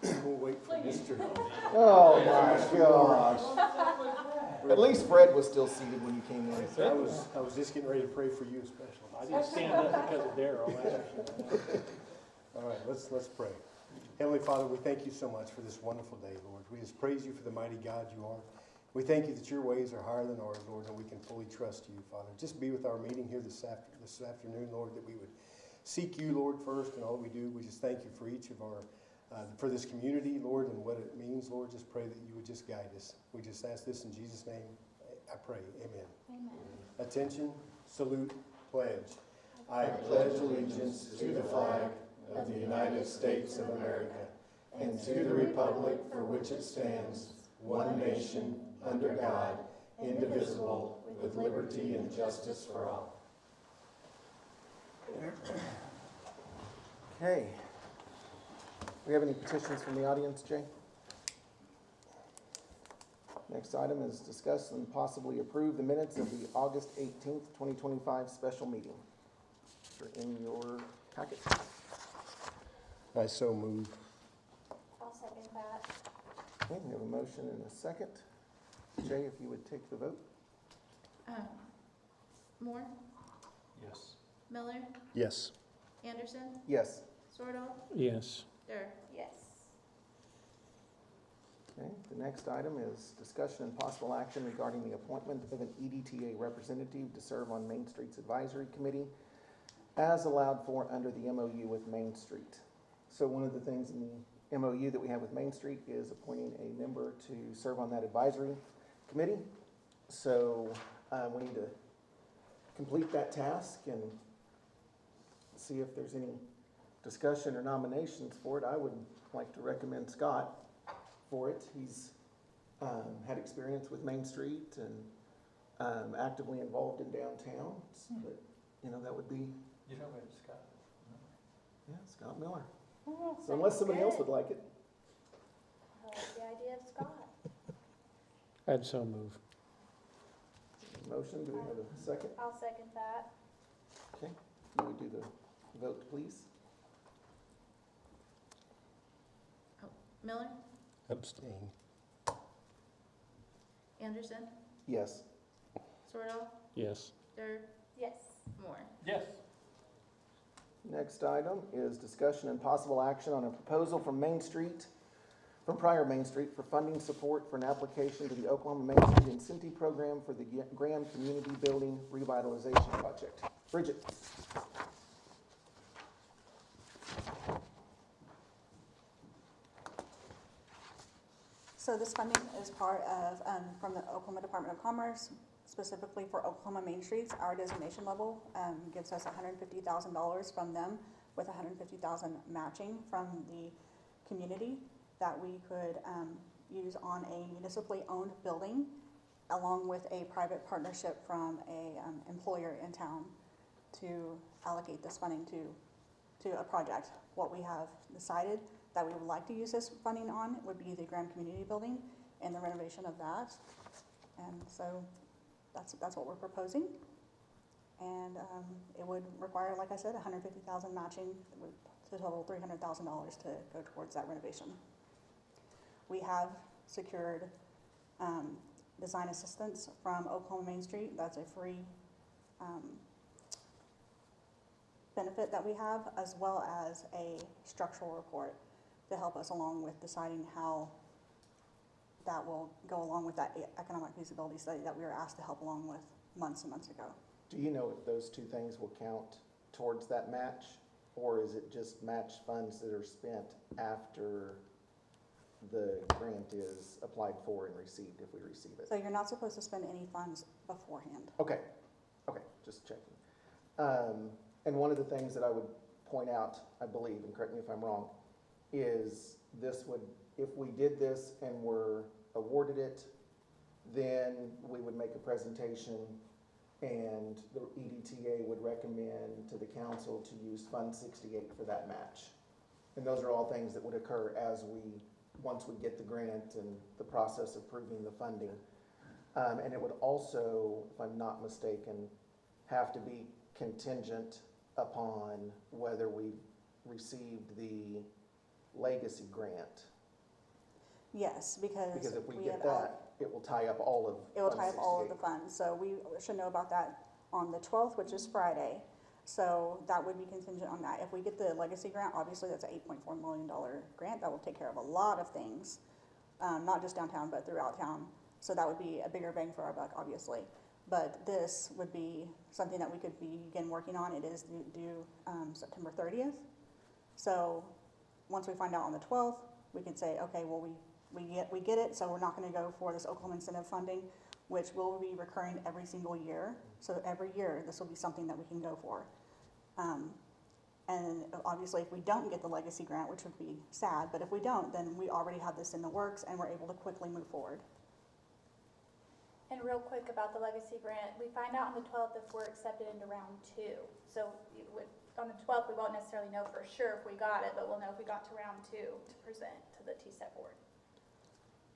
We'll wait for Mr. Oh my gosh. At least Fred was still seated when you came in. I was just getting ready to pray for you especially. I didn't stand up because of Daryl. All right, let's pray. Heavenly Father, we thank you so much for this wonderful day, Lord. We just praise you for the mighty God you are. We thank you that your ways are higher than ours, Lord, and we can fully trust you, Father. Just be with our meeting here this afternoon, Lord, that we would seek you, Lord, first in all that we do. We just thank you for each of our, for this community, Lord, and what it means, Lord. Just pray that you would just guide us. We just ask this in Jesus' name. I pray. Amen. Amen. Attention, salute, pledge. I pledge allegiance to the flag of the United States of America and to the republic for which it stands, one nation, under God, indivisible, with liberty and justice for all. Okay. We have any petitions from the audience, Jay? Next item is discuss and possibly approve the minutes of the August 18th, 2025 special meeting. They're in your packet. I so move. I'll second that. Okay, we have a motion and a second. Jay, if you would take the vote. Moore, Yes. Miller, Yes. Anderson, Yes. Sordo, Yes. Durr. Yes. Okay, the next item is discussion and possible action regarding the appointment of an EDTA representative to serve on Main Street's advisory committee as allowed for under the MOU with Main Street. So one of the things in the MOU that we have with Main Street is appointing a member to serve on that advisory committee. So we need to complete that task and see if there's any discussion or nominations for it. I would like to recommend Scott for it. He's had experience with Main Street and actively involved in downtown. But, you know, that would be, You don't have Scott. yeah, Scott Miller. Oh, So unless somebody else good. would like it. I like the idea of Scott. I'd so move. Motion, do we have a second? I'll second that. Okay, you would do the vote, please. Miller, Abstain. Anderson, Yes. Sordo, Yes. Durr, Yes. Moore. Yes. Next item is discussion and possible action on a proposal from Pryor Main Street for funding support for an application to the Oklahoma Main Street Incentive Program for the Graham Community Building Revitalization Project. Bridget. So this funding is part of, from the Oklahoma Department of Commerce, specifically for Oklahoma Main Streets. Our designation level gives us $150,000 from them with $150,000 matching from the community that we could use on a municipally owned building along with a private partnership from a employer in town to allocate this funding to a project. What we have decided that we would like to use this funding on would be the Graham Community Building and the renovation of that. And so that's what we're proposing. And it would require, like I said, $150,000 matching to total $300,000 to go towards that renovation. We have secured design assistance from Oklahoma Main Street. That's a free benefit that we have, as well as a structural report to help us along with deciding how that will go along with that economic feasibility study that we were asked to help along with months and months ago. Do you know if those two things will count towards that match, or is it just match funds that are spent after the grant is applied for and received, if we receive it? So you're not supposed to spend any funds beforehand. Okay, just checking. And one of the things that I would point out, I believe, and correct me if I'm wrong, is this would, if we did this and were awarded it, then we would make a presentation and the EDTA would recommend to the council to use Fund 68 for that match. And those are all things that would occur once we get the grant and the process of proving the funding. And it would also, if I'm not mistaken, have to be contingent upon whether we received the legacy grant Yes, because Because if we we get have, that, it will tie up all of it will Fund tie up all of the 68. funds, so we should know about that on the 12th, which is Friday. So that would be contingent on that. If we get the legacy grant, obviously that's an $8.4 million grant, that will take care of a lot of things, not just downtown, but throughout town. So that would be a bigger bang for our buck, obviously. But this would be something that we could begin working on. It is due September 30th. So once we find out on the 12th, we can say, okay, well, we get it, so we're not gonna go for this Oklahoma incentive funding, which will be recurring every single year. So every year, this will be something that we can go for. And obviously, if we don't get the legacy grant, which would be sad, but if we don't, then we already have this in the works and we're able to quickly move forward. And real quick about the legacy grant, we find out on the 12th if we're accepted into round 2. So on the 12th, we won't necessarily know for sure if we got it, but we'll know if we got to round 2 to present to the TSET board.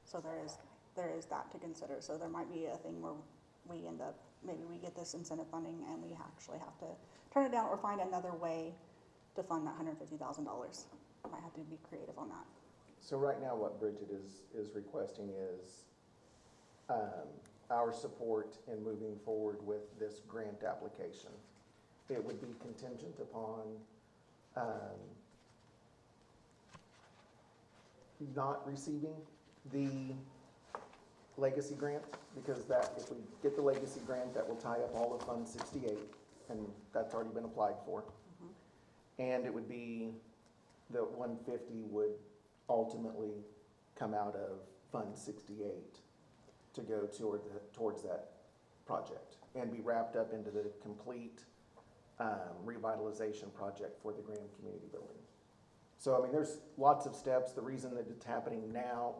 So there is that to consider. So there might be a thing where we end up, maybe we get this incentive funding and we actually have to turn it down or find another way to fund that $150,000. Might have to be creative on that. So right now, what Bridget is requesting is our support in moving forward with this grant application. It would be contingent upon not receiving the legacy grant, because that, if we get the legacy grant, that will tie up all of Fund 68, and that's already been applied for. And it would be, the 150 would ultimately come out of Fund 68 to go towards that project and be wrapped up into the complete revitalization project for the Graham Community Building. So, I mean, there's lots of steps. The reason that it's happening now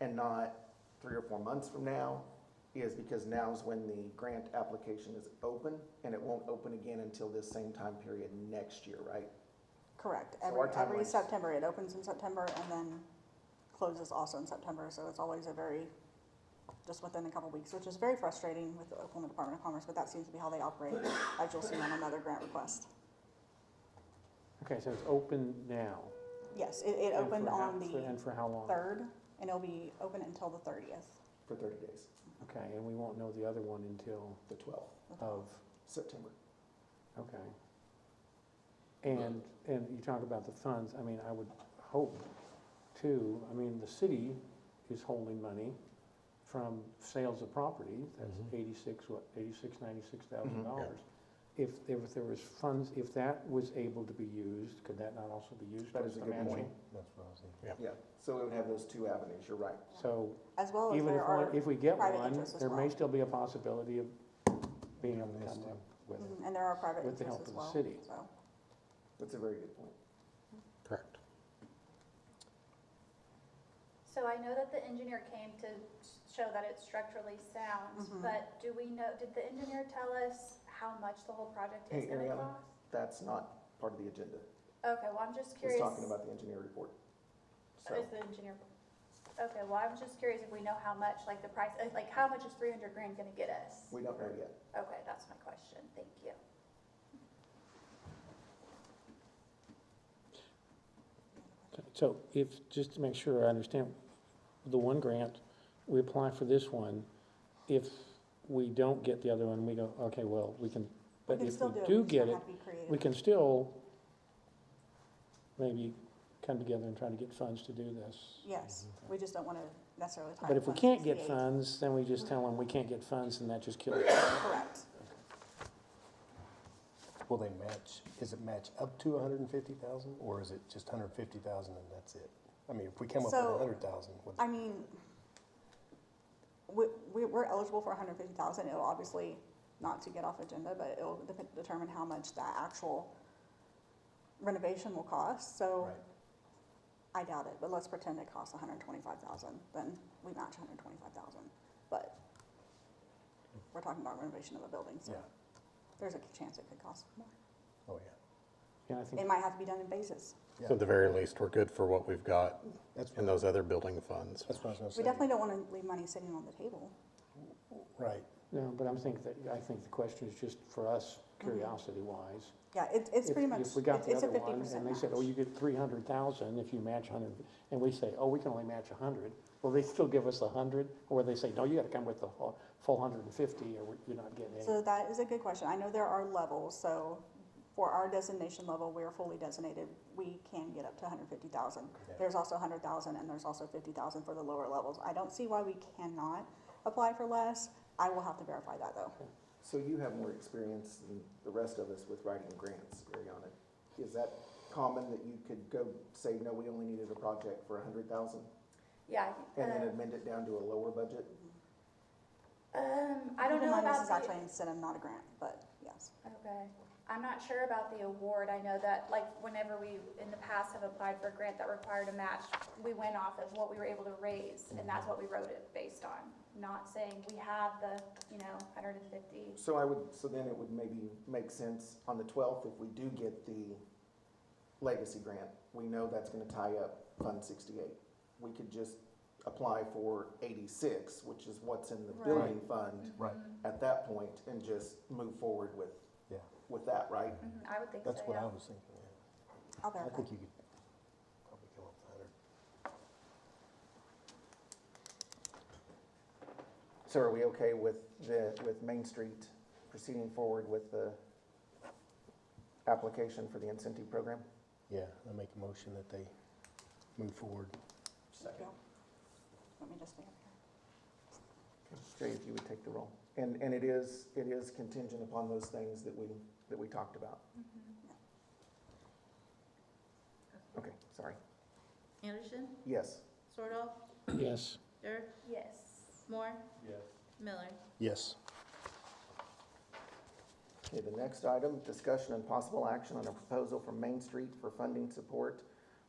and not 3 or 4 months from now is because now is when the grant application is open, and it won't open again until this same time period next year, right? Correct. So our Every timelines- September, it opens in September and then closes also in September. So it's always just within a couple weeks, which is very frustrating with the Oklahoma Department of Commerce, but that seems to be how they operate, as you'll see on another grant request. Okay, so it's open now. Yes, it And opened for how- on the And for how long? 3rd, and it'll be open until the 30th. For 30 days, Okay, and we won't know the other one until the 12th of, September. okay. And you talk about the funds, I mean, I would hope too, I mean, the city is holding money from sales of property, that's $96,000. If there was funds, if that was able to be used, could that not also be used That towards is a the good point. matching? That's what I was thinking. Yeah, so it would have those two avenues, you're right. So As well as even there are, if we get private one, interests as there may well. still be a possibility of being able to come up with. and there are private with the interests help as of the well. city. So That's a very good point. Correct. So I know that the engineer came to show that it's structurally sound, Mhm. but do we know, did the engineer tell us how much the whole project is Hey, gonna Ariana. cost? That's not part of the agenda. Okay, well, I'm just It's curious. talking about the engineer report. So, Is the engineer, okay, well, I was just curious if we know how much, like the price, like how much is 300 grand gonna get us? we don't know yet. Okay, that's my question, thank you. So if, just to make sure I understand, the one grant, we apply for this one, if we don't get the other one, we go, okay, well, we can, we but can if still we do it. do We get still it, have to be creative. we can still maybe come together and try to get funds to do this. Yes, we just don't want to necessarily tie But up if we Fund can't get 68. funds, then we just tell them we can't get funds, and that just kills it. Correct. Will they match, is it match up to 150,000, or is it just 150,000 and that's it? I mean, if we come up with So, 100,000, I mean, we're eligible for 150,000. It'll obviously, not to get off agenda, but it'll determine how much that actual renovation will cost. So right, I doubt it, but let's pretend it costs 125,000, then we match 125,000. But we're talking about renovation of a building, so yeah, there's a chance it could cost more. oh, yeah. Yeah, I It think, might have to be done in phases. So at the very least, we're good for what we've got That's in what, those other building funds. that's what I was gonna say. We definitely don't want to leave money sitting on the table. Right, No, but I think the question is just for us, curiosity-wise. Yeah, it's pretty much, If we got the it's a other 50% one, match. and they said, oh, you get 300,000 if you match 100, and we say, oh, we can only match 100, will they still give us 100? Or will they say, no, you gotta come with the full 150, or you're not getting any? So that is a good question. I know there are levels, so for our designation level, we're fully designated, we can get up to 150,000. There's also 100,000 and there's also 50,000 for the lower levels. I don't see why we cannot apply for less. I will have to verify that though. So you have more experience than the rest of us with writing grants, Ariana. Is that common that you could go say, no, we only needed a project for 100,000 Yeah. and then amend it down to a lower budget? I don't Keep in know mind, about this is the. actually an incentive, not a grant, but yes. Okay. I'm not sure about the award. I know that, like, whenever we, in the past, have applied for a grant that required a match, we went off of what we were able to raise, and that's what we wrote it based on. Not saying we have the, 150. So then it would maybe make sense on the 12th, if we do get the legacy grant, we know that's gonna tie up Fund 68. We could just apply for 86, which is what's in the Right. building fund Right. at that point, and just move forward with that, right? I would think so, That's what yeah. I was thinking, yeah. I'll I verify. think you could probably come up with 100. So are we okay with Main Street proceeding forward with the application for the incentive program? Yeah, I make a motion that they move forward. Second. Let me just stay up here. Jay, if you would take the roll. And it is contingent upon those things that we talked about. Okay, sorry. Anderson, Yes. Sorrell, Yes. Dirk, Yes. Moore, Yes. Miller. Yes. Okay, the next item, discussion and possible action on a proposal from Main Street for funding support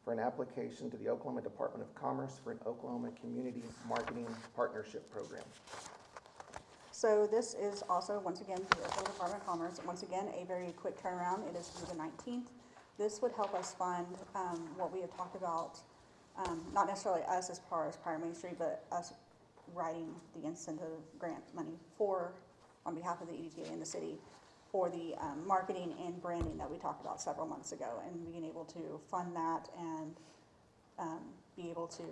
for an application to the Oklahoma Department of Commerce for an Oklahoma Community Marketing Partnership Program. So this is also, once again, the Oklahoma Department of Commerce, once again, a very quick turnaround. It is through the 19th. This would help us fund what we had talked about, not necessarily us as far as Pryor Main Street, but us writing the incentive grant money on behalf of the EDTA in the city, for the marketing and branding that we talked about several months ago, and being able to fund that and be able to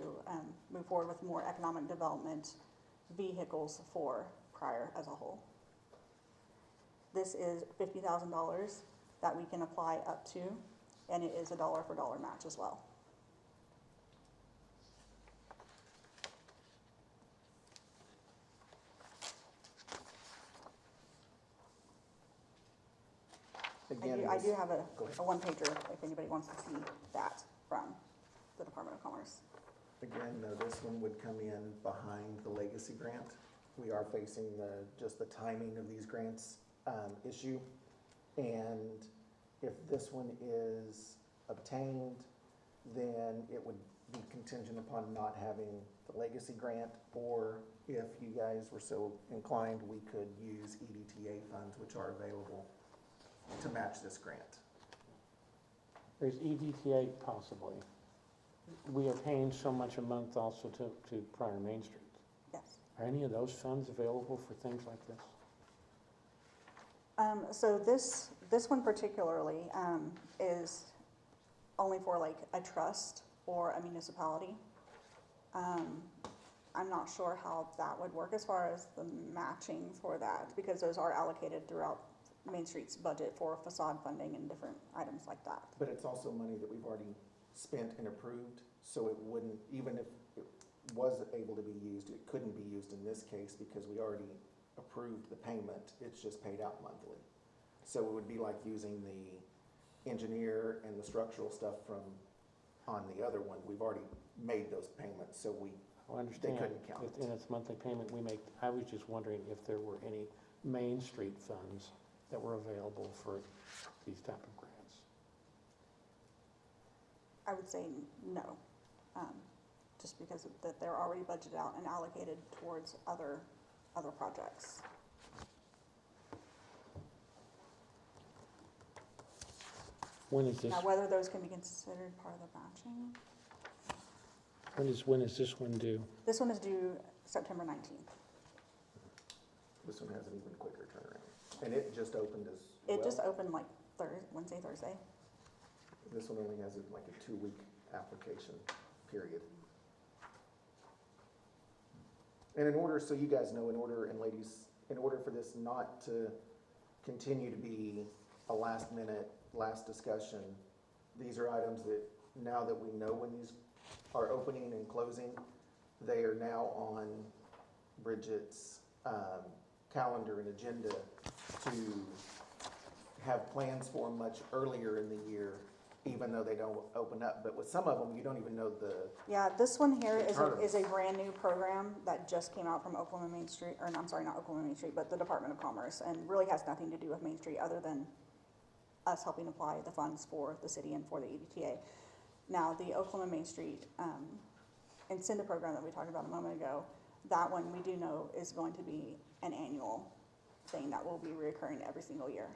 move forward with more economic development vehicles for Pryor as a whole. This is $50,000 that we can apply up to, and it is a dollar for dollar match as well. Again, I do have Go ahead. a one-pager if anybody wants to see that from the Department of Commerce. Again, though, this one would come in behind the legacy grant. We are facing just the timing of these grants issue. And if this one is obtained, then it would be contingent upon not having the legacy grant, or if you guys were so inclined, we could use EDTA funds, which are available to match this grant. There's EDTA possibly. We are paying so much a month also to Pryor Main Street. Yes. Are any of those funds available for things like this? So this one particularly is only for like a trust or a municipality. I'm not sure how that would work as far as the matching for that, because those are allocated throughout Main Street's budget for facade funding and different items like that. But it's also money that we've already spent and approved, so it wouldn't, even if it was able to be used, it couldn't be used in this case because we already approved the payment, it's just paid out monthly. So it would be like using the engineer and the structural stuff from on the other one. We've already made those payments, so I understand. couldn't count. In its monthly payment we make, I was just wondering if there were any Main Street funds that were available for these type of grants. I would say no, just because that they're already budgeted out and allocated towards other projects. When is this, Now, whether those can be considered part of the matching, when is this one due? this one is due September 19th. This one has an even quicker turnaround. And it just opened as well? It just opened like Wednesday, Thursday. This one only has like a 2-week application period. And in order, so you guys know, and ladies, in order for this not to continue to be a last minute, last discussion, these are items that now that we know when these are opening and closing, they are now on Bridget's calendar and agenda to have plans for much earlier in the year, even though they don't open up. But with some of them, you don't even know the, Yeah, this one here is Tournaments. a brand new program that just came out from Oklahoma Main Street, or I'm sorry, not Oklahoma Main Street, but the Department of Commerce, and really has nothing to do with Main Street other than us helping apply the funds for the city and for the EDTA. Now, the Oklahoma Main Street incentive program that we talked about a moment ago, that one we do know is going to be an annual thing that will be reoccurring every single year.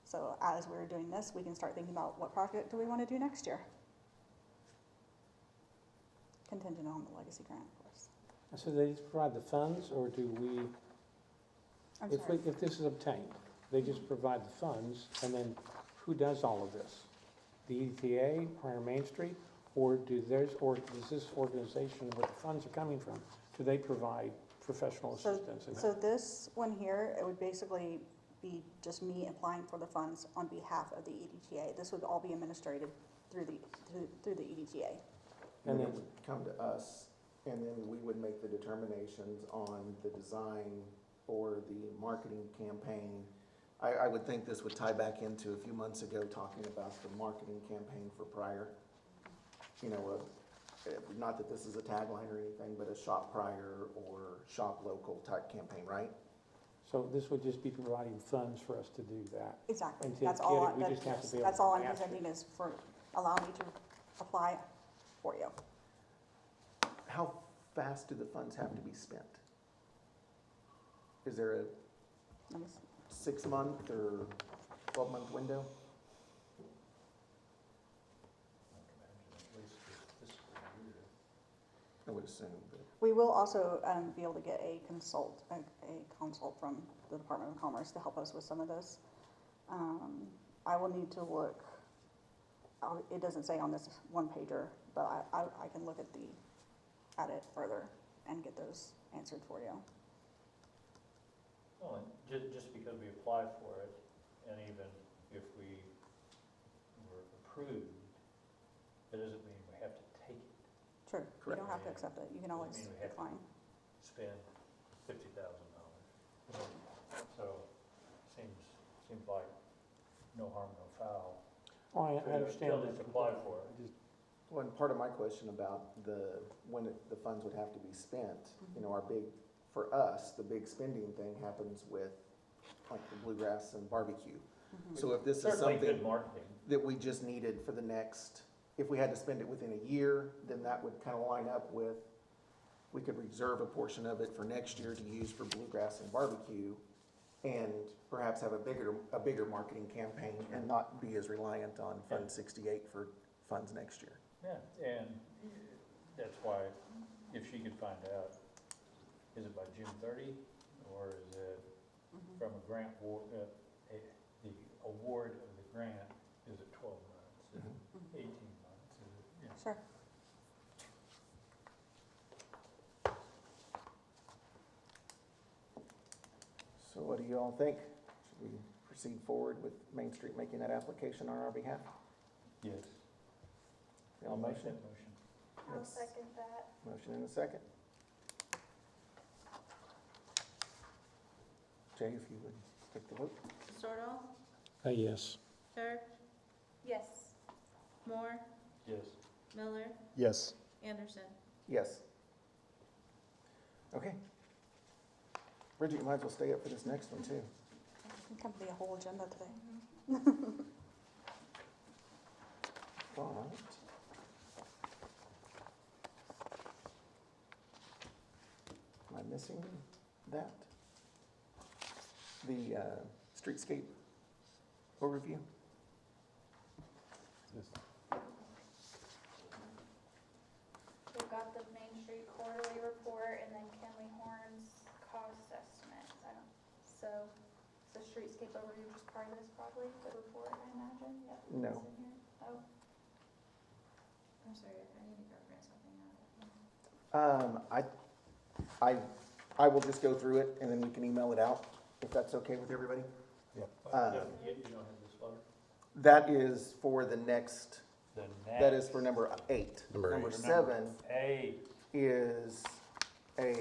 So as we're doing this, we can start thinking about what project do we want to do next year? Contingent on the legacy grant, of course. So they just provide the funds, or do we, I'm sorry. if this is obtained, they just provide the funds, and then who does all of this? The EDTA, Pryor Main Street, or does this organization where the funds are coming from, do they provide professional assistance? So this one here, it would basically be just me applying for the funds on behalf of the EDTA. This would all be administrated through the EDTA. and And it then- would come to us, and then we would make the determinations on the design or the marketing campaign. I would think this would tie back into a few months ago talking about the marketing campaign for Pryor. You know, not that this is a tagline or anything, but a shop Pryor or shop local type campaign, right? So this would just be providing funds for us to do that? Exactly. And to That's get all, it, we just have to be able that's to all I'm ask it. presenting is for, allow me to apply for you. How fast do the funds have to be spent? Is there a Let me see. 6-month or 12-month window? I would assume, but We will also be able to get a consult from the Department of Commerce to help us with some of this. I will need to look, it doesn't say on this one pager, but I can look at it further and get those answered for you. Well, and just because we apply for it, and even if we were approved, that doesn't mean we have to take it. True, you Correct. don't have to accept it, you can always Doesn't mean we have to. decline. Spend $50,000. So, seems like no harm, no foul. Oh, I understand Till that. it's applied for. well, and part of my question about when the funds would have to be spent, you know, for us, the big spending thing happens with like the bluegrass and barbecue. Mhm. So if this is Certainly something good marketing. that we just needed for the next, if we had to spend it within a year, then that would kind of line up with, we could reserve a portion of it for next year to use for bluegrass and barbecue, and perhaps have a bigger marketing campaign and not be as reliant on Fund 68 for funds next year. Yeah, and that's why, if she could find out, is it by June 30, or is it Mhm. from a grant award, the award of the grant, is it 12 months, is it Mhm. 18 months, is it, you know? Sure. So what do you all think? Should we proceed forward with Main Street making that application on our behalf? Yes. Y'all make motion? that motion. I'll Yes. second that. Motion in a second. Jay, if you would take the vote. Sorrell, Yes. Parrish, Yes. Moore, Yes. Miller, Yes. Anderson. Yes. Okay. Bridget, you might as well stay up for this next one too. I think that'll be a whole agenda today. Right. Am I missing that? The streetscape overview? We've got the Main Street quarterly report and then Kenley Horn's streetscape overview, which is part of this probably, the report, I imagine? Yep. No. It's in here. Oh, I'm sorry, I need to go print something out. I will just go through it and then we can email it out, if that's okay with everybody. You don't have this letter? That is for the next, The that is for number 8. Number Number eight. 7 A, is a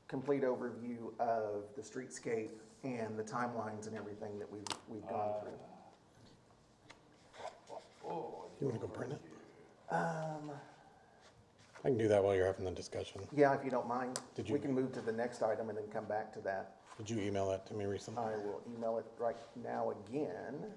complete overview of the streetscape and the timelines and everything that we've gone through. You want to go print it? Um, I can do that while you're having the discussion. yeah, if you don't mind, Did you- we can move to the next item and then come back to that. Did you email that to me recently? I will email it right now again.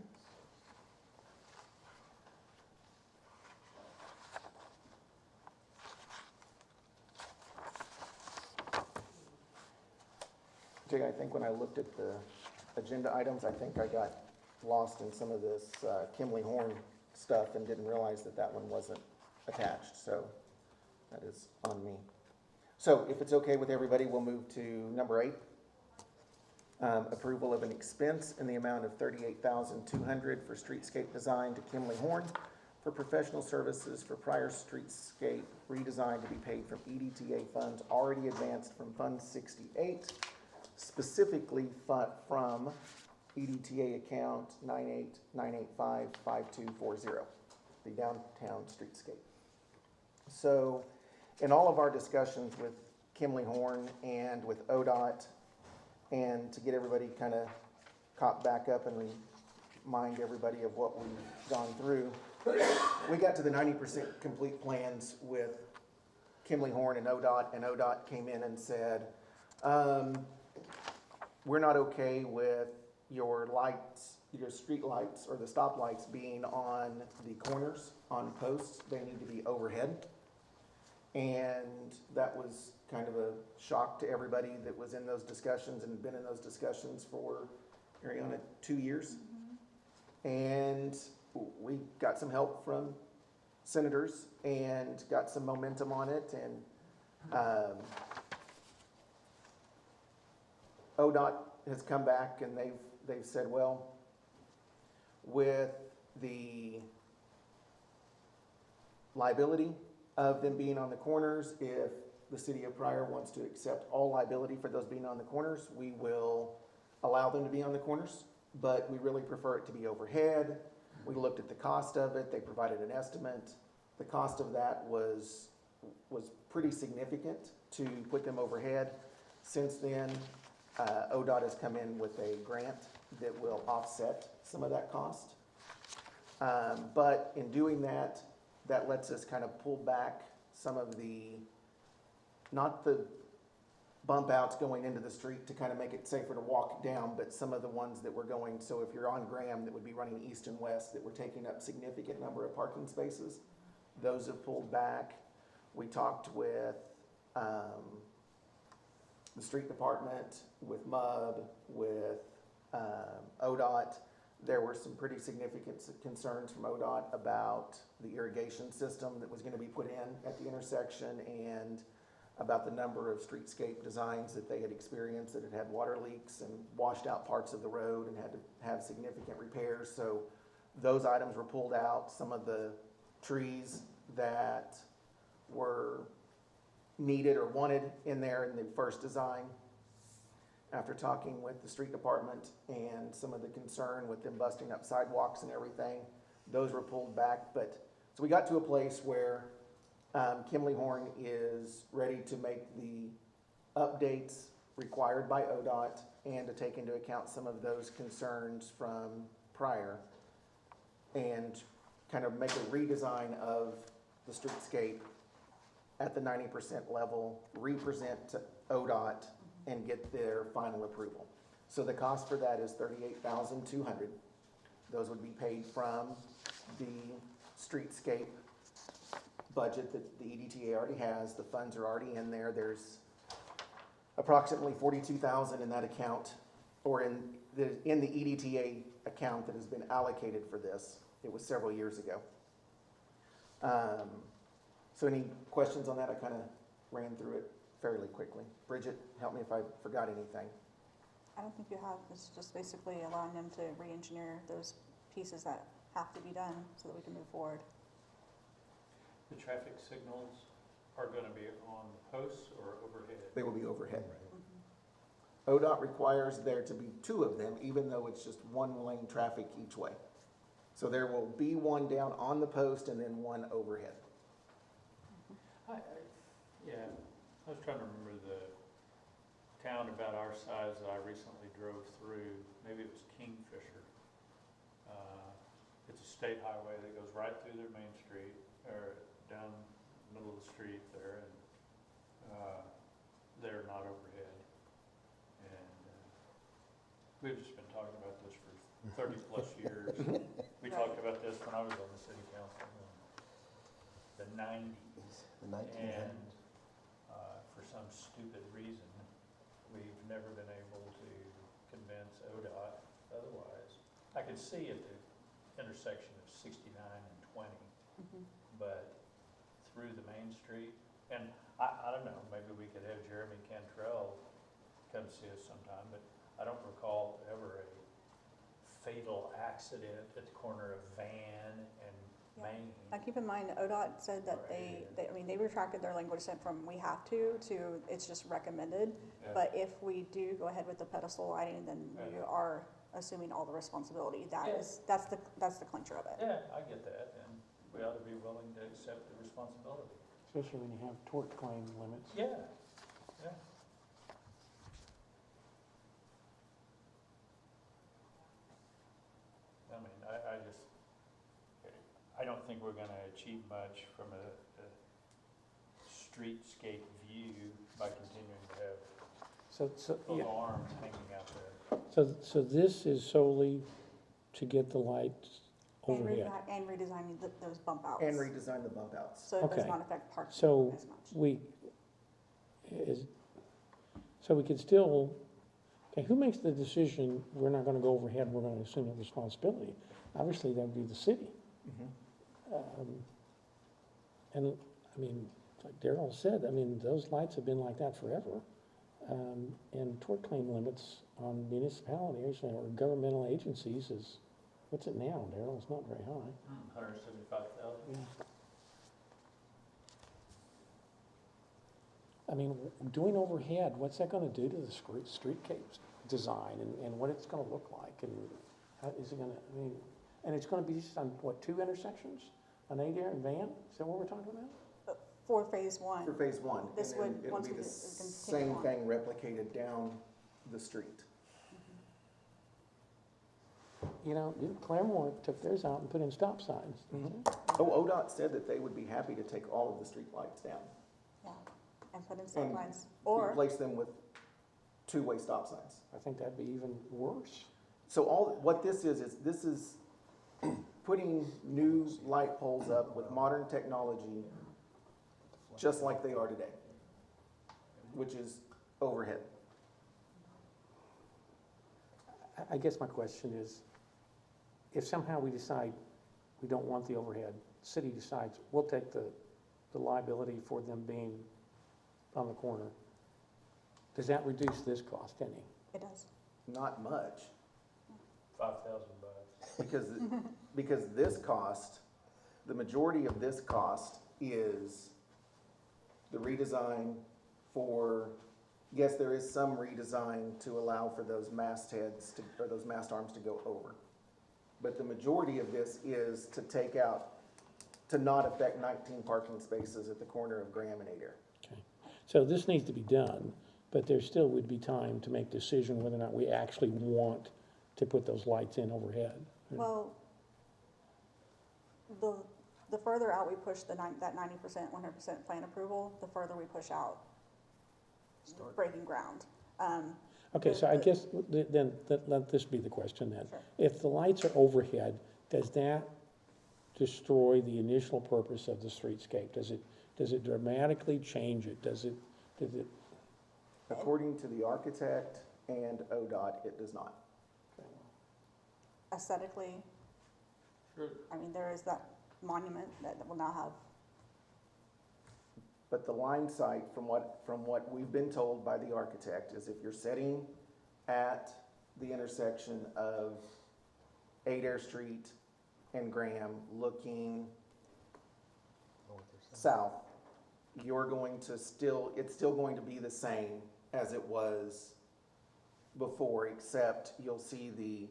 Jay, I think when I looked at the agenda items, I think I got lost in some of this Kimley Horn stuff and didn't realize that that one wasn't attached, so that is on me. So if it's okay with everybody, we'll move to number 8. Approval of an expense in the amount of $38,200 for streetscape design to Kimley Horn for professional services for Pryor streetscape redesign to be paid from EDTA funds already advanced from Fund 68, specifically from EDTA account 989855240, the downtown streetscape. So in all of our discussions with Kimley Horn and with ODOT, and to get everybody kind of caught back up and remind everybody of what we've gone through, we got to the 90% complete plans with Kimley Horn and ODOT came in and said, we're not okay with your lights, your street lights or the stop lights being on the corners, on posts. They need to be overhead. And that was kind of a shock to everybody that was in those discussions and had been in those discussions for, Ariana, 2 years. And we got some help from senators and got some momentum on it. And ODOT has come back and they've said, well, with the liability of them being on the corners, if the city of Pryor wants to accept all liability for those being on the corners, we will allow them to be on the corners, but we really prefer it to be overhead. We looked at the cost of it. They provided an estimate. The cost of that was pretty significant to put them overhead. Since then, ODOT has come in with a grant that will offset some of that cost. But in doing that, that lets us kind of pull back some of the, not the bump outs going into the street to kind of make it safer to walk down, but some of the ones that were going, so if you're on Graham that would be running east and west that were taking up significant number of parking spaces, those have pulled back. We talked with the street department, with MUB, with ODOT. There were some pretty significant concerns from ODOT about the irrigation system that was going to be put in at the intersection and about the number of streetscape designs that they had experienced that had water leaks and washed out parts of the road and had to have significant repairs. So those items were pulled out. Some of the trees that were needed or wanted in there in the first design, after talking with the street department and some of the concern with them busting up sidewalks and everything, those were pulled back. But so we got to a place where Kimley Horn is ready to make the updates required by ODOT and to take into account some of those concerns from Pryor and kind of make a redesign of the streetscape at the 90% level, represent to ODOT and get their final approval. So the cost for that is $38,200. Those would be paid from the streetscape budget that the EDTA already has. The funds are already in there. There's approximately $42,000 in that account, or in the EDTA account that has been allocated for this. It was several years ago. So any questions on that? I kind of ran through it fairly quickly. Bridget, help me if I forgot anything. I don't think you have, it's just basically allowing them to re-engineer those pieces that have to be done so that we can move forward. The traffic signals are gonna be on the posts or overhead? They will be overhead. Mhm. ODOT requires there to be two of them, even though it's just one lane traffic each way. So there will be one down on the post and then one overhead. Yeah, I was trying to remember the town about our size that I recently drove through, maybe it was Kingfisher. It's a state highway that goes right through their main street, or down the middle of the street there, and, they're not overhead. And, we've just been talking about this for 30-plus years. We talked about this when I was on the city council in the 90s. The 1900s. And for some stupid reason, we've never been able to convince ODOT otherwise. I could see at the intersection of 69 and 20, Mhm. but through the main street, and I don't know, maybe we could have Jeremy Cantrell come see us sometime, but I don't recall ever a fatal accident at the corner of Van and Yeah. Main. Now, keep in mind, ODOT said that they retracted their language sent from "we have to" "it's just recommended." Yeah. But if we do go ahead with the pedestal lighting, then we are assuming all the responsibility. That's the clincher of it. Yeah, I get that, and we ought to be willing to accept the responsibility. Especially when you have tort claim limits. Yeah, yeah. I mean, I don't think we're gonna achieve much from a streetscape view by continuing to have So, those yeah, arms hanging out there. so this is solely to get the lights And overhead. redesigning those bump outs. And redesign the bump outs. So it does Okay. not affect parking So as much. So we could still, okay, who makes the decision, we're not gonna go overhead, we're gonna assume the responsibility? Obviously, that would be the city. And, I mean, like Darrell said, I mean, those lights have been like that forever. And tort claim limits on municipalities or governmental agencies is, what's it now, Darrell? It's not very high. 175,000. I mean, doing overhead, what's that gonna do to the streetscape design and what it's gonna look like? And how is it gonna, I mean, and it's gonna be just on, what, 2 intersections? On Adair and Van? Is that what we're talking about? For phase one. For phase one. This And then would- it'll once be we the continue same on. thing replicated down the street. You know, Claremore took theirs out and put in stop signs. Oh, ODOT said that they would be happy to take all of the street lights down. Yeah, and put in stop And lines. Or, replace them with two-way stop signs. I think that'd be even worse. So what this is putting new light poles up with modern technology, just like they are today, which is overhead. I guess my question is, if somehow we decide we don't want the overhead, the city decides we'll take the liability for them being on the corner, does that reduce this cost any? it does. Not much, 5,000 bucks. because this cost, the majority of this cost is the redesign for, yes, there is some redesign to allow for those mastheads to, or those mast arms to go over. But the majority of this is to take out, to not affect 19 parking spaces at the corner of Graham and Adair. Okay. So this needs to be done, but there still would be time to make decision whether or not we actually want to put those lights in overhead. Well, the further out we push that 90%, 100% plan approval, the further we push out breaking ground. Okay, so I guess then let this be the question then. Sure. If the lights are overhead, does that destroy the initial purpose of the streetscape? Does it dramatically change it? Does it, According to the architect and ODOT, it does not. Aesthetically, Sure. I mean, there is that monument that will now have, But the line sight, from what we've been told by the architect, is if you're setting at the intersection of Adair Street and Graham, looking south, you're going to it's still going to be the same as it was before, except you'll see the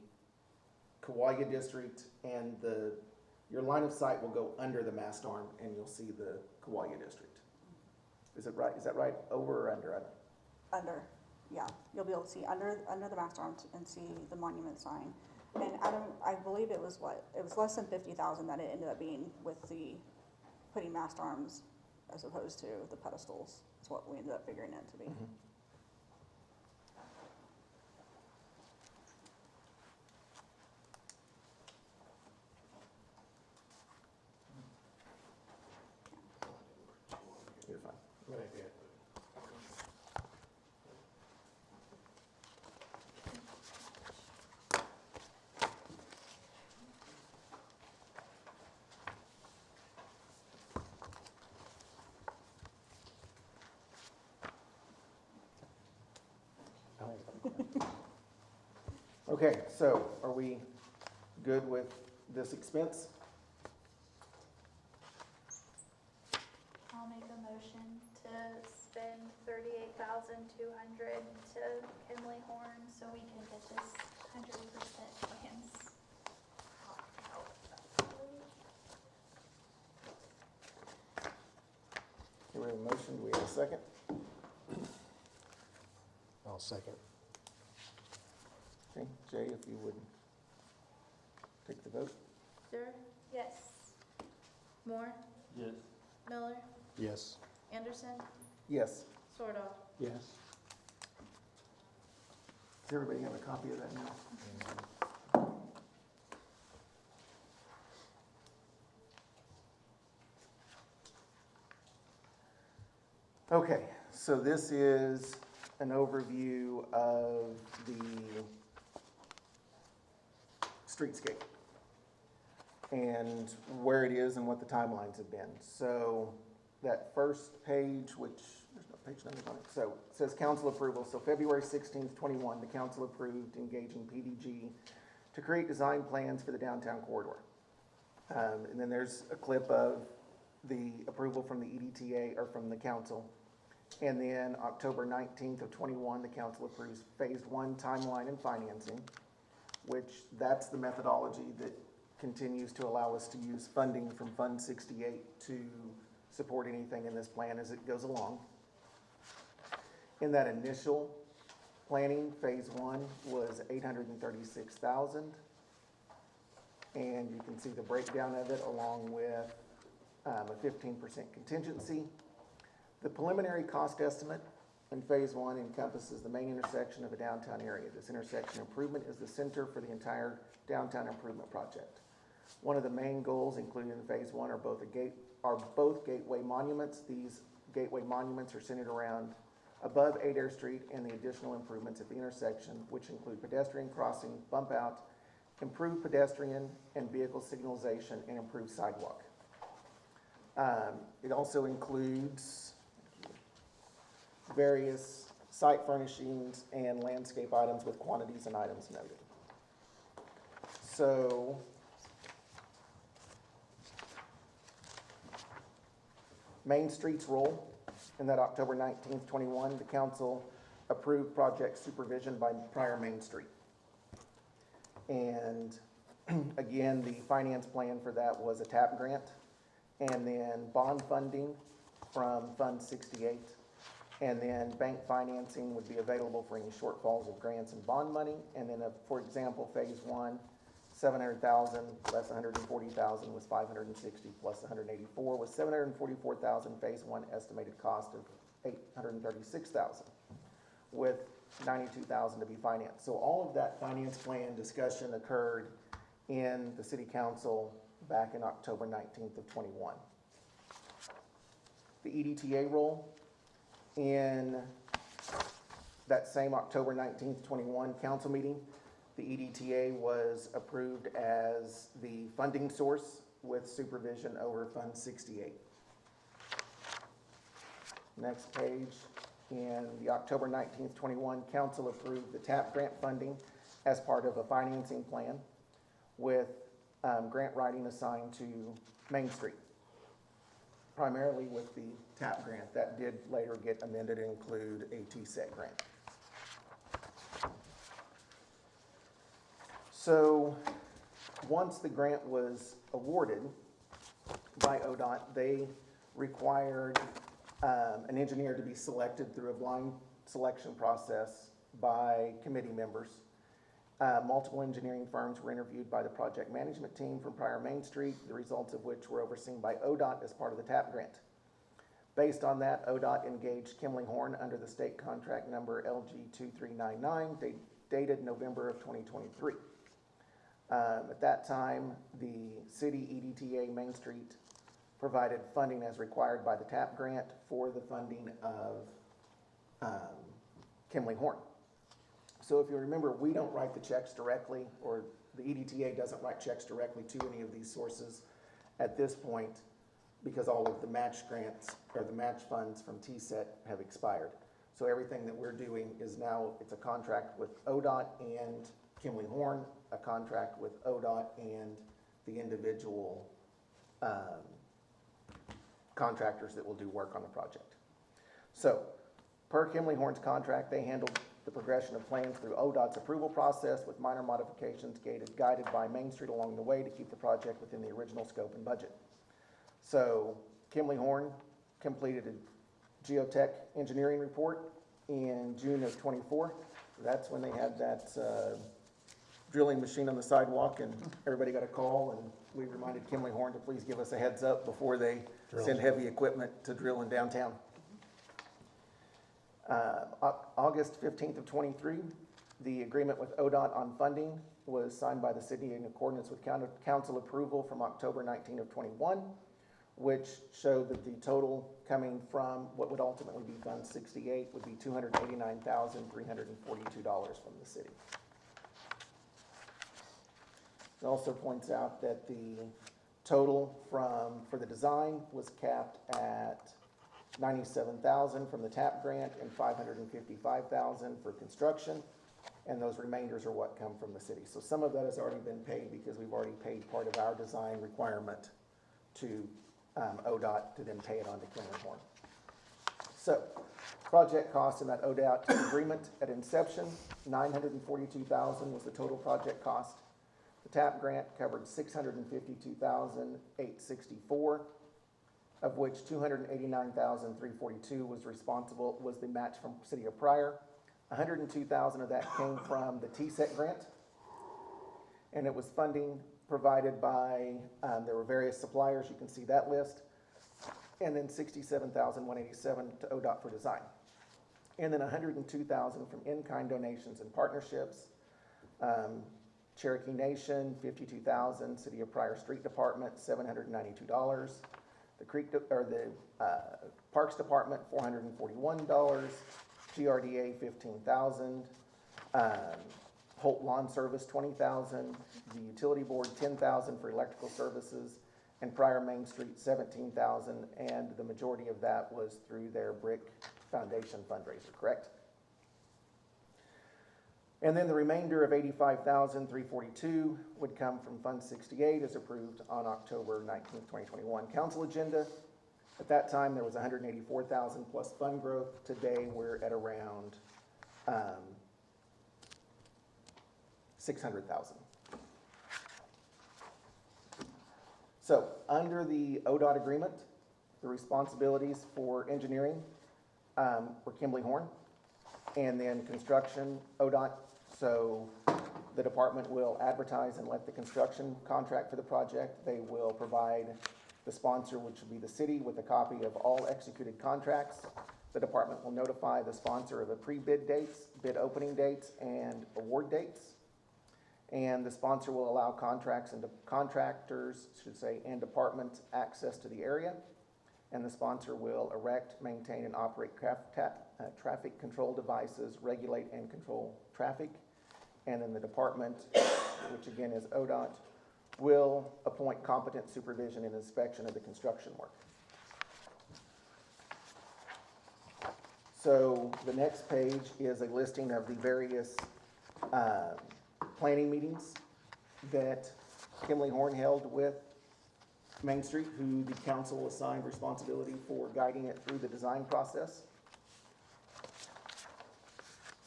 Kauai district and your line of sight will go under the mast arm and you'll see the Kauai district. Is it right? Is that right? Over or under? Under, yeah. You'll be able to see under the mast arm and see the monument sign. And I believe it was less than 50,000 that it ended up being with the putting mast arms as opposed to the pedestals. That's what we ended up figuring it to be. Mm-hmm. You're fine. Okay, so are we good with this expense? I'll make a motion to spend $38,200 to Kinley Horn so we can get this 100% plans. Here we have a motion, do we have a second? I'll second. Okay, Jay, if you would take the vote. Dirk, Yes. Moore, Yes. Miller, Yes. Anderson, Yes. Sordoff. Yes. Does everybody have a copy of that now? Okay, so this is an overview of the streetscape and where it is and what the timelines have been. So that first page, which there's no page numbers on it, so it says council approval. So February 16th, 21, the council approved engaging PDG to create design plans for the downtown corridor. And then there's a clip of the approval from the EDTA, or from the council. And then October 19th of 21, the council approves phase 1 timeline and financing, which that's the methodology that continues to allow us to use funding from Fund 68 to support anything in this plan as it goes along. In that initial planning, phase 1 was $836,000. And you can see the breakdown of it along with a 15% contingency. The preliminary cost estimate in phase 1 encompasses the main intersection of a downtown area. This intersection improvement is the center for the entire downtown improvement project. One of the main goals included in phase 1 are both gateway monuments. These gateway monuments are centered around above Adair Street and the additional improvements at the intersection, which include pedestrian crossing, bump out, improved pedestrian and vehicle signalization, and improved sidewalk. It also includes various site furnishings and landscape items with quantities and items noted. So, Main Street's role in that October 19th, 21, the council approved project supervision by Pryor Main Street. And again, the finance plan for that was a TAP grant and then bond funding from Fund 68. And then bank financing would be available for any shortfalls of grants and bond money. And then, for example, phase 1, 700,000 less 140,000 was 560 plus 184 was 744,000. Phase 1 estimated cost of 836,000 with 92,000 to be financed. So all of that finance plan discussion occurred in the city council back in October 19th of 21. The EDTA role in that same October 19th, 21 council meeting, the EDTA was approved as the funding source with supervision over Fund 68. Next page In the October 19th, 21, council approved the TAP grant funding as part of a financing plan with grant writing assigned to Main Street, primarily with the TAP grant. That did later get amended to include a TSET grant. So once the grant was awarded by ODOT, they required an engineer to be selected through a blind selection process by committee members. Multiple engineering firms were interviewed by the project management team from Pryor Main Street, the results of which were overseen by ODOT as part of the TAP grant. Based on that, ODOT engaged Kimley Horn under the state contract number LG 2399, dated November of 2023. At that time, the city EDTA Main Street provided funding as required by the TAP grant for the funding of Kimley Horn. So if you remember, we don't write the checks directly, or the EDTA doesn't write checks directly to any of these sources at this point, because all of the match grants or the match funds from TSET have expired. So everything that we're doing is now, it's a contract with ODOT and Kimley Horn, a contract with ODOT and the individual contractors that will do work on the project. So, per Kimley Horn's contract, they handled the progression of plans through ODOT's approval process with minor modifications guided by Main Street along the way to keep the project within the original scope and budget. So, Kimley Horn completed a geotech engineering report in June of 24. That's when they had that drilling machine on the sidewalk, and everybody got a call, and we reminded Kimley Horn to please give us a heads up before they send heavy equipment to drill in downtown. August 15th of 23, the agreement with ODOT on funding was signed by the city in accordance with council approval from October 19 of 21, which showed that the total coming from what would ultimately be Fund 68 would be $289,342 from the city. It also points out that the total for the design was capped at $97,000 from the TAP grant and $555,000 for construction, and those remainders are what come from the city. So some of that has already been paid because we've already paid part of our design requirement to ODOT to then pay it on to Kimley Horn. So project cost in that ODOT agreement at inception, $942,000 was the total project cost. The TAP grant covered $652,864, of which $289,342 was the match from City of Pryor. $102,000 of that came from the TSET grant, and it was funding provided by, there were various suppliers, you can see that list, and then $67,187 to ODOT for design. And then $102,000 from in-kind donations and partnerships. Cherokee Nation, $52,000. City of Pryor Street Department, $792. The Parks Department, $441. GRDA, $15,000. Holt Lawn Service, $20,000. The Utility Board, $10,000 for electrical services, and Pryor Main Street, $17,000. And the majority of that was through their Brick Foundation fundraiser, correct? And then the remainder of $85,342 would come from Fund 68 as approved on October 19th, 2021 council agenda. At that time, there was $184,000 plus fund growth. Today, we're at around $600,000. So under the ODOT agreement, the responsibilities for engineering were Kimley Horn, and then construction, ODOT. So the department will advertise and let the construction contract for the project. They will provide the sponsor, which will be the city, with a copy of all executed contracts. The department will notify the sponsor of the pre-bid dates, bid opening dates, and award dates. And the sponsor will allow contractors, and departments access to the area. And the sponsor will erect, maintain, and operate traffic control devices, regulate and control traffic. And then the department, which again is ODOT, will appoint competent supervision and inspection of the construction work. So the next page is a listing of the various planning meetings that Kimley Horn held with Main Street, who the council assigned responsibility for guiding it through the design process.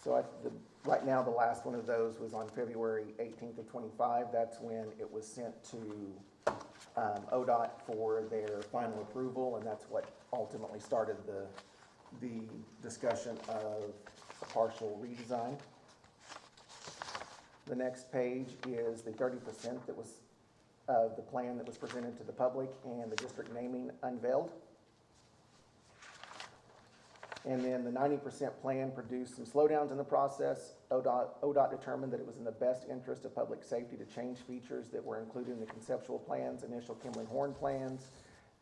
So right now, the last one of those was on February 18th of 25. That's when it was sent to ODOT for their final approval, and that's what ultimately started the discussion of a partial redesign. The next page is the 30% that was of the plan that was presented to the public and the district naming unveiled. And then the 90% plan produced some slowdowns in the process. ODOT determined that it was in the best interest of public safety to change features that were included in the conceptual plans, initial Kimley Horn plans,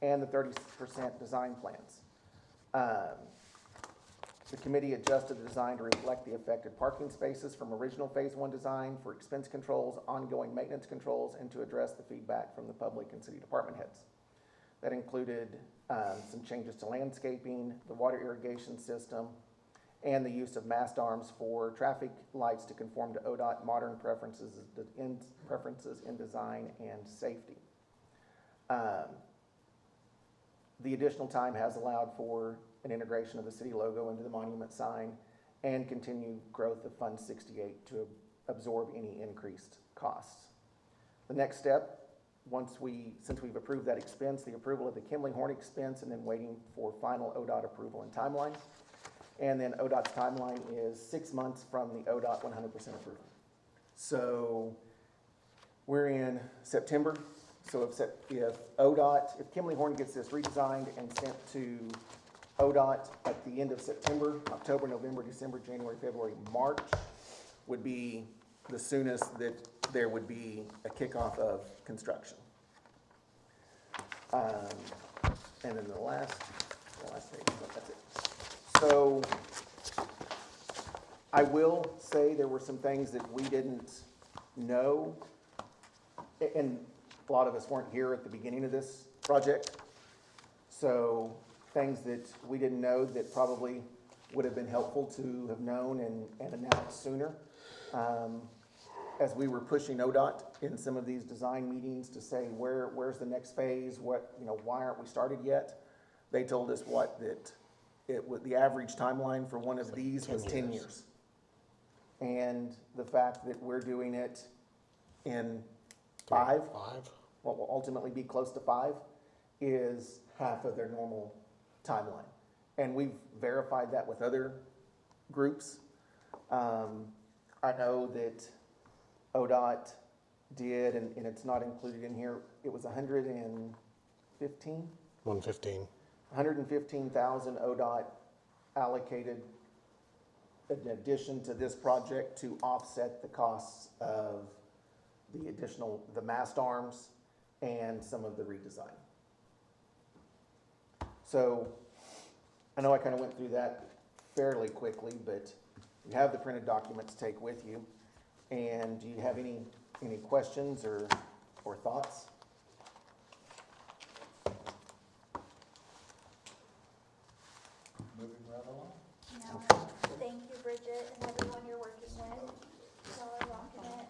and the 30% design plans. The committee adjusted the design to reflect the affected parking spaces from original Phase 1 design for expense controls, ongoing maintenance controls, and to address the feedback from the public and city department heads. That included some changes to landscaping, the water irrigation system, and the use of mast arms for traffic lights to conform to ODOT modern preferences in design and safety. The additional time has allowed for an integration of the city logo into the monument sign and continued growth of Fund 68 to absorb any increased costs. The next step, since we've approved that expense, the approval of the Kimley Horn expense, and then waiting for final ODOT approval and timeline. And then ODOT's timeline is 6 months from the ODOT 100% approval. So we're in September. So if Kimley Horn gets this redesigned and sent to ODOT at the end of September, October, November, December, January, February, March would be the soonest that there would be a kickoff of construction. And then the last page, that's it. So I will say there were some things that we didn't know, and a lot of us weren't here at the beginning of this project. So things that we didn't know that probably would have been helpful to have known and announced sooner. As we were pushing ODOT in some of these design meetings to say where's the next phase, why aren't we started yet? They told us the average timeline for one of these was 10 years. And the fact that we're doing it in what will ultimately be close to 5, is half of their normal timeline. And we've verified that with other groups. I know that ODOT did, and it's not included in here, it was 115,000 ODOT allocated in addition to this project to offset the costs of the mast arms and some of the redesign. So I know I kind of went through that fairly quickly, but you have the printed documents to take with you. And do you have any questions or thoughts? Moving right along. No, thank you, Bridget, and everyone you're working with. Y'all are rocking it.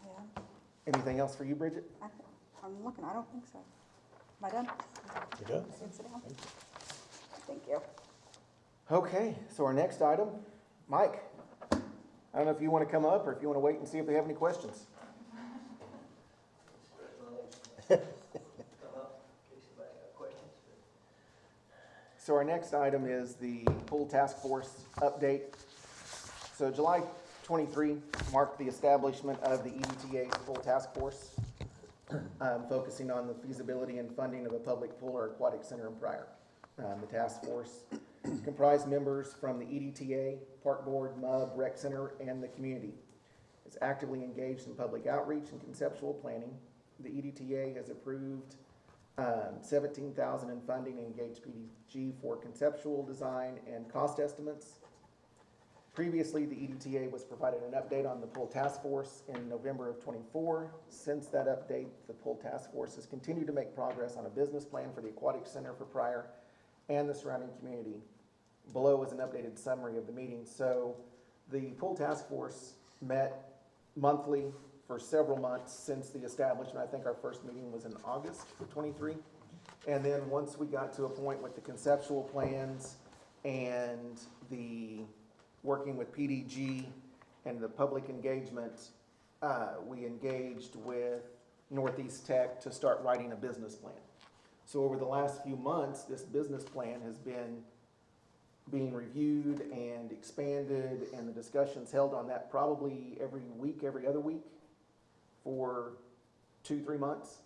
Yeah, Anything else for you, Bridget? I'm looking, I don't think so. Am I done? You good? I can sit down. Thank you. Okay, so our next item, Mike. I don't know if you want to come up or if you want to wait and see if they have any questions. So our next item is the pool task force update. So July 23 marked the establishment of the EDTA pool task force, focusing on the feasibility and funding of a public pool or aquatic center in Pryor. The task force comprised members from the EDTA, Park Board, MUB, Rec Center, and the community. It's actively engaged in public outreach and conceptual planning. The EDTA has approved $17,000 in funding and engaged PDG for conceptual design and cost estimates. Previously, the EDTA was provided an update on the pool task force in November of '24. Since that update, the pool task force has continued to make progress on a business plan for the Aquatic Center for Pryor and the surrounding community. Below is an updated summary of the meeting. So the pool task force met monthly for several months since the establishment. I think our first meeting was in August of '23. And then once we got to a point with the conceptual plans and the working with PDG and the public engagement, we engaged with Northeast Tech to start writing a business plan. So over the last few months, this business plan has been being reviewed and expanded, and the discussions held on that probably every week, every other week for 2-3 months.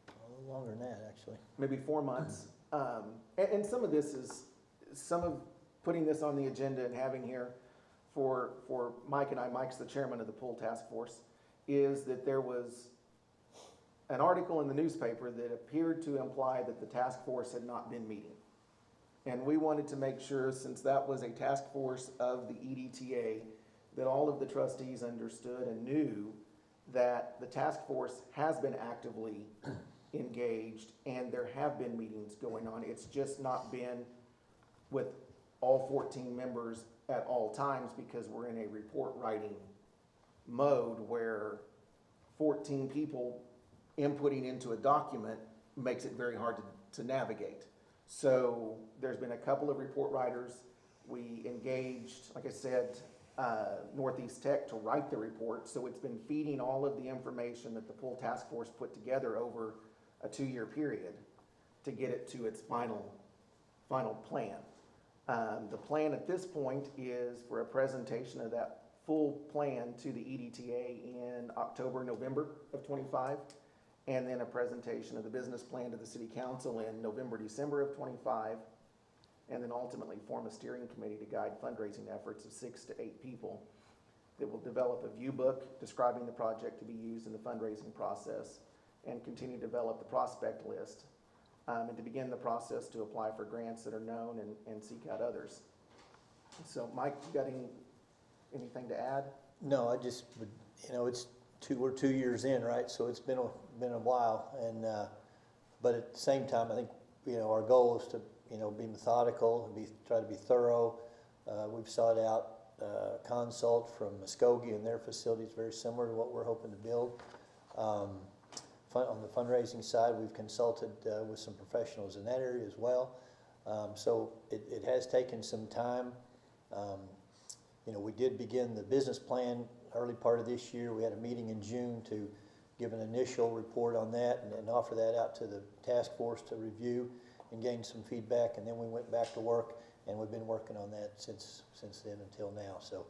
A little longer than that, actually. Maybe 4 months. And some of this is, some of putting this on the agenda and having here for Mike and I, Mike's the chairman of the pool task force, is that there was an article in the newspaper that appeared to imply that the task force had not been meeting. And we wanted to make sure, since that was a task force of the EDTA, that all of the trustees understood and knew that the task force has been actively engaged and there have been meetings going on. It's just not been with all 14 members at all times because we're in a report writing mode where 14 people inputting into a document makes it very hard to navigate. So there's been a couple of report writers. We engaged, like I said, Northeast Tech to write the report. So it's been feeding all of the information that the pool task force put together over a 2-year period to get it to its final plan. The plan at this point is for a presentation of that full plan to the EDTA in October, November of '25, and then a presentation of the business plan to the city council in November, December of '25, and then ultimately form a steering committee to guide fundraising efforts of 6 to 8 people that will develop a view book describing the project to be used in the fundraising process and continue to develop the prospect list. And to begin the process to apply for grants that are known and seek out others. So Mike, you got anything to add? No, I just would, we're 2 years in, right? So it's been a while, and but at the same time, I think our goal is to be methodical and try to be thorough. We've sought out consult from Muskogee and their facilities, very similar to what we're hoping to build. On the fundraising side, we've consulted with some professionals in that area as well. So it has taken some time. We did begin the business plan early part of this year. We had a meeting in June to give an initial report on that and offer that out to the task force to review and gain some feedback. And then we went back to work, and we've been working on that since then until now. So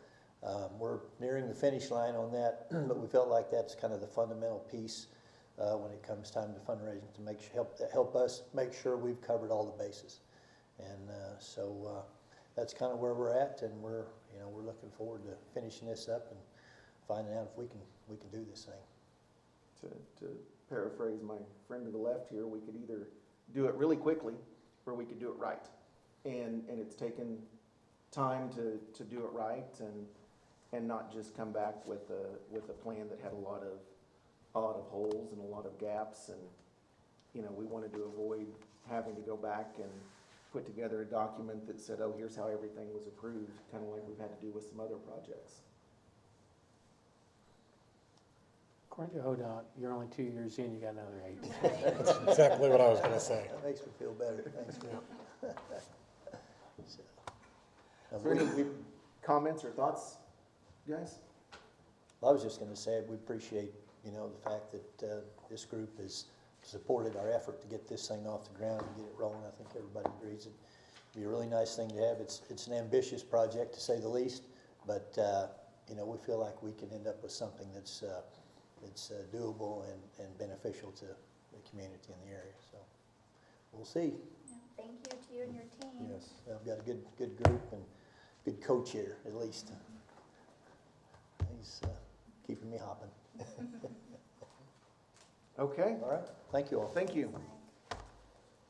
we're nearing the finish line on that, but we felt like that's kind of the fundamental piece when it comes time to fundraising to help us make sure we've covered all the bases. And so that's kind of where we're at, and we're looking forward to finishing this up and finding out if we can do this thing. To paraphrase my friend to the left here, we could either do it really quickly or we could do it right. And it's taken time to do it right and not just come back with a plan that had a lot of holes and a lot of gaps, and we wanted to avoid having to go back and put together a document that said, oh, here's how everything was approved, kind of like we've had to do with some other projects. According to ODOT, you're only 2 years in, you got another 8. That's exactly what I was going to say. That makes me feel better. Thanks, Bill. Is there any comments or thoughts, guys? I was just going to say we appreciate the fact that this group has supported our effort to get this thing off the ground and get it rolling. I think everybody agrees it'd be a really nice thing to have. It's an ambitious project, to say the least, but we feel like we can end up with something that's doable and beneficial to the community in the area. So we'll see. Yeah, thank you to you and your team. Yes, I've got a good group and good coach here, at least. He's keeping me hopping. Okay, All right, thank you all. thank you.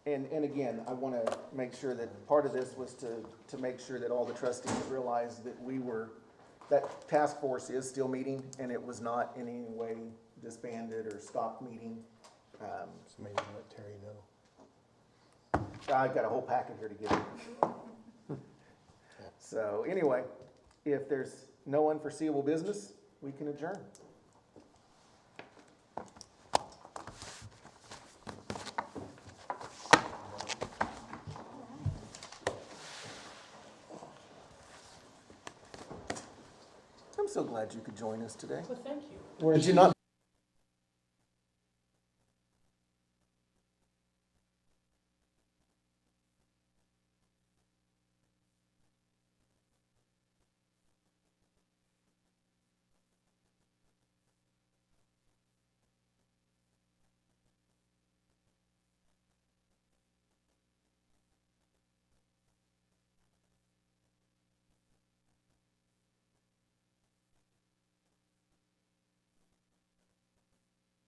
And again, I want to make sure that part of this was to make sure that all the trustees realized that that task force is still meeting, and it was not in any way disbanded or stopped meeting. So maybe let Terry know. I've got a whole packet here to give you. So anyway, if there's no unforeseeable business, we can adjourn. I'm so glad you could join us today. Well, thank you. Did you not